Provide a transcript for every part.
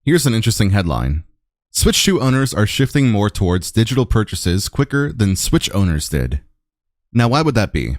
Here's an interesting headline. Switch 2 owners are shifting more towards digital purchases quicker than Switch owners did. Now, why would that be?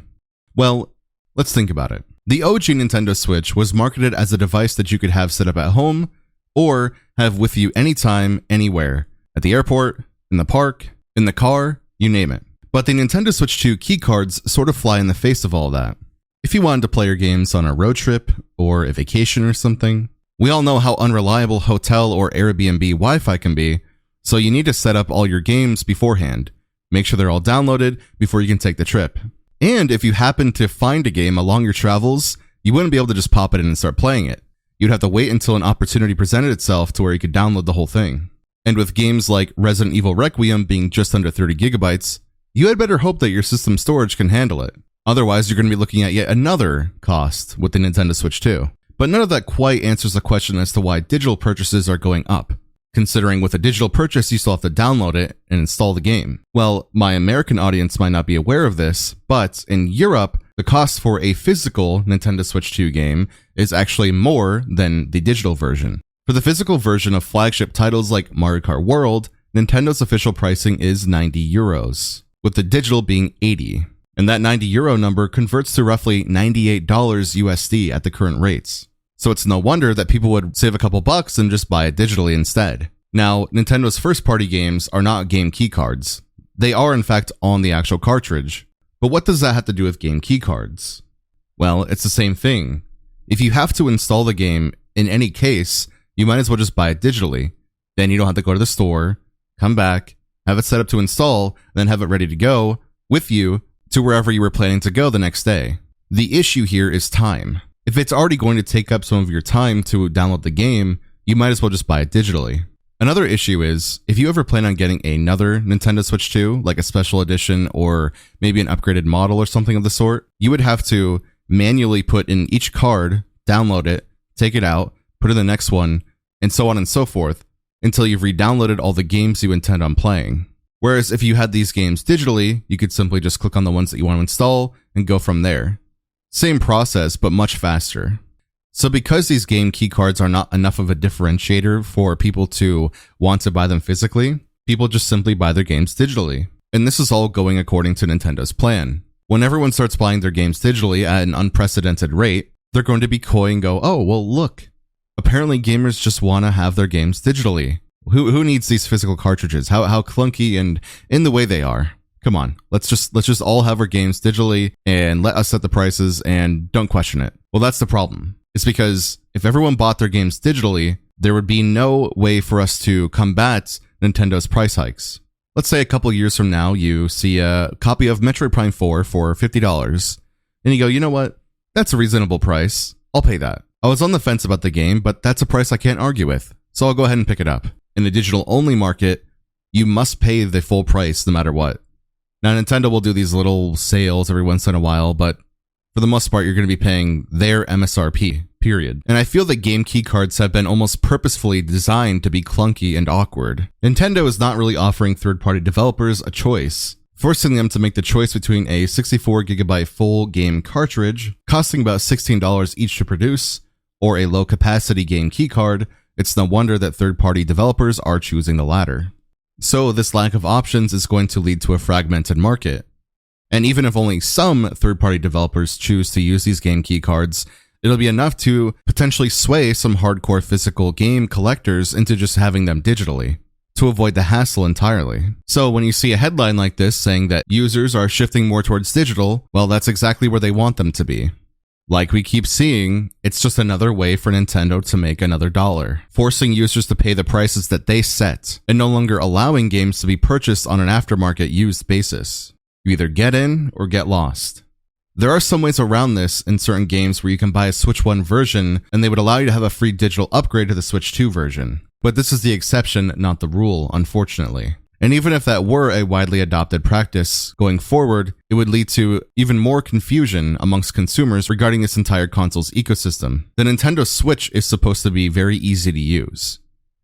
Well, let's think about it. The OG Nintendo Switch was marketed as a device that you could have set up at home or have with you anytime, anywhere. At the airport, in the park, in the car, you name it. But the Nintendo Switch 2 keycards sort of fly in the face of all that. If you wanted to play your games on a road trip or a vacation or something, we all know how unreliable hotel or Airbnb Wi-Fi can be, so you need to set up all your games beforehand. Make sure they're all downloaded before you can take the trip. And if you happen to find a game along your travels, you wouldn't be able to just pop it in and start playing it. You'd have to wait until an opportunity presented itself to where you could download the whole thing. And with games like Resident Evil Requiem being just under 30 gigabytes, you had better hope that your system storage can handle it. Otherwise, you're going to be looking at yet another cost with the Nintendo Switch 2. But none of that quite answers the question as to why digital purchases are going up, considering with a digital purchase you still have to download it and install the game. Well, my American audience might not be aware of this, but in Europe, the cost for a physical Nintendo Switch 2 game is actually more than the digital version. For the physical version of flagship titles like Mario Kart World, Nintendo's official pricing is €90, with the digital being €80. And that €90 number converts to roughly $98 USD at the current rates. So it's no wonder that people would save a couple bucks and just buy it digitally instead. Now, Nintendo's first-party games are not game keycards. They are in fact on the actual cartridge. But what does that have to do with game keycards? Well, it's the same thing. If you have to install the game in any case, you might as well just buy it digitally. Then you don't have to go to the store, come back, have it set up to install, then have it ready to go with you to wherever you were planning to go the next day. The issue here is time. If it's already going to take up some of your time to download the game, you might as well just buy it digitally. Another issue is, if you ever plan on getting another Nintendo Switch 2, like a special edition or maybe an upgraded model or something of the sort, you would have to manually put in each card, download it, take it out, put in the next one, and so on and so forth, until you've re-downloaded all the games you intend on playing. Whereas if you had these games digitally, you could simply just click on the ones that you want to install and go from there. Same process, but much faster. So because these game keycards are not enough of a differentiator for people to want to buy them physically, people just simply buy their games digitally. And this is all going according to Nintendo's plan. When everyone starts buying their games digitally at an unprecedented rate, they're going to be coy and go, oh, well, look, apparently gamers just want to have their games digitally. Who needs these physical cartridges? How clunky and in the way they are. Come on, let's just all have our games digitally and let us set the prices and don't question it. Well, that's the problem. It's because if everyone bought their games digitally, there would be no way for us to combat Nintendo's price hikes. Let's say a couple years from now, you see a copy of Metroid Prime 4 for $50, and you go, you know what? That's a reasonable price. I'll pay that. I was on the fence about the game, but that's a price I can't argue with, so I'll go ahead and pick it up. In the digital-only market, you must pay the full price no matter what. Now, Nintendo will do these little sales every once in a while, but for the most part, you're going to be paying their MSRP, period. And I feel that game keycards have been almost purposefully designed to be clunky and awkward. Nintendo is not really offering third-party developers a choice, forcing them to make the choice between a 64GB full game cartridge, costing about $16 each to produce, or a low-capacity game keycard. It's no wonder that third-party developers are choosing the latter. So this lack of options is going to lead to a fragmented market. And even if only some third-party developers choose to use these game keycards, it'll be enough to potentially sway some hardcore physical game collectors into just having them digitally, to avoid the hassle entirely. So when you see a headline like this saying that users are shifting more towards digital, well, that's exactly where they want them to be. Like we keep seeing, it's just another way for Nintendo to make another dollar, forcing users to pay the prices that they set, and no longer allowing games to be purchased on an aftermarket used basis. You either get in or get lost. There are some ways around this in certain games where you can buy a Switch 1 version and they would allow you to have a free digital upgrade to the Switch 2 version. But this is the exception, not the rule, unfortunately. And even if that were a widely adopted practice going forward, it would lead to even more confusion amongst consumers regarding this entire console's ecosystem. The Nintendo Switch is supposed to be very easy to use,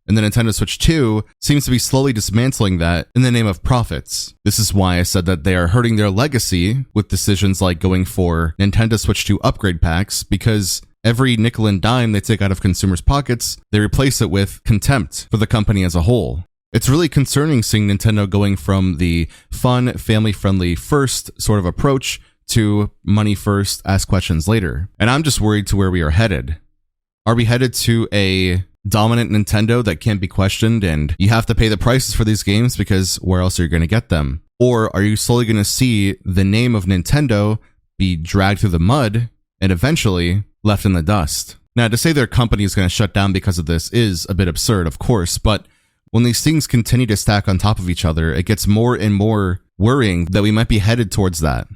and the Nintendo Switch 2 seems to be slowly dismantling that in the name of profits. This is why I said that they are hurting their legacy with decisions like going for Nintendo Switch 2 upgrade packs, because Every nickel and dime they take out of consumers' pockets, they replace it with contempt for the company as a whole. It's really concerning seeing Nintendo going from the fun, family-friendly first sort of approach to money first, ask questions later. And I'm just worried to where we are headed. Are we headed to a dominant Nintendo that can't be questioned and you have to pay the prices for these games because where else are you going to get them? Or are you slowly going to see the name of Nintendo be dragged through the mud and eventually left in the dust? Now, to say their company is going to shut down because of this is a bit absurd, of course, but when these things continue to stack on top of each other, it gets more and more worrying that we might be headed towards that,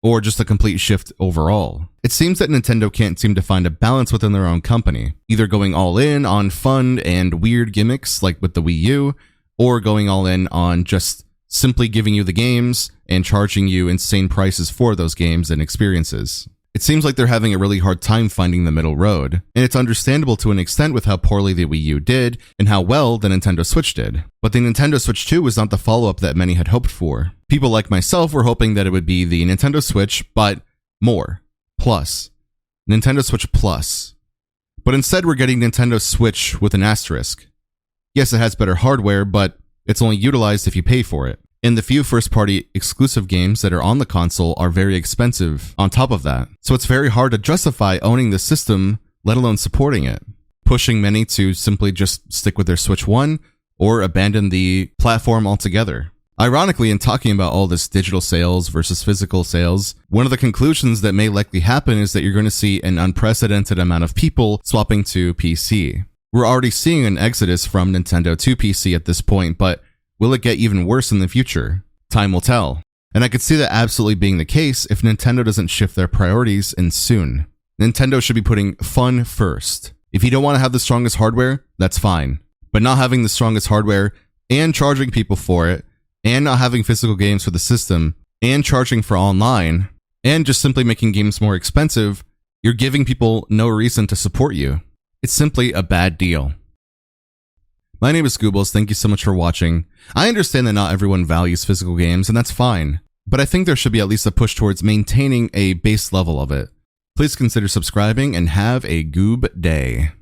or just a complete shift overall. It seems that Nintendo can't seem to find a balance within their own company, either going all in on fun and weird gimmicks like with the Wii U, or going all in on just simply giving you the games and charging you insane prices for those games and experiences. It seems like they're having a really hard time finding the middle road, and it's understandable to an extent with how poorly the Wii U did and how well the Nintendo Switch did. But the Nintendo Switch 2 was not the follow-up that many had hoped for. People like myself were hoping that it would be the Nintendo Switch, but more. Plus. Nintendo Switch Plus. But instead we're getting Nintendo Switch with an asterisk. Yes, it has better hardware, but it's only utilized if you pay for it. And the few first-party exclusive games that are on the console are very expensive on top of that. So it's very hard to justify owning the system, let alone supporting it, pushing many to simply just stick with their Switch 1 or abandon the platform altogether. Ironically, in talking about all this digital sales versus physical sales, one of the conclusions that may likely happen is that you're going to see an unprecedented amount of people swapping to PC. We're already seeing an exodus from Nintendo to PC at this point, but will it get even worse in the future? Time will tell. And I could see that absolutely being the case if Nintendo doesn't shift their priorities and soon. Nintendo should be putting fun first. If you don't want to have the strongest hardware, that's fine. But not having the strongest hardware and charging people for it, and not having physical games for the system, and charging for online, and just simply making games more expensive, you're giving people no reason to support you. It's simply a bad deal. My name is Goob. Thank you so much for watching. I understand that not everyone values physical games, and that's fine, but I think there should be at least a push towards maintaining a base level of it. Please consider subscribing and have a Goob day.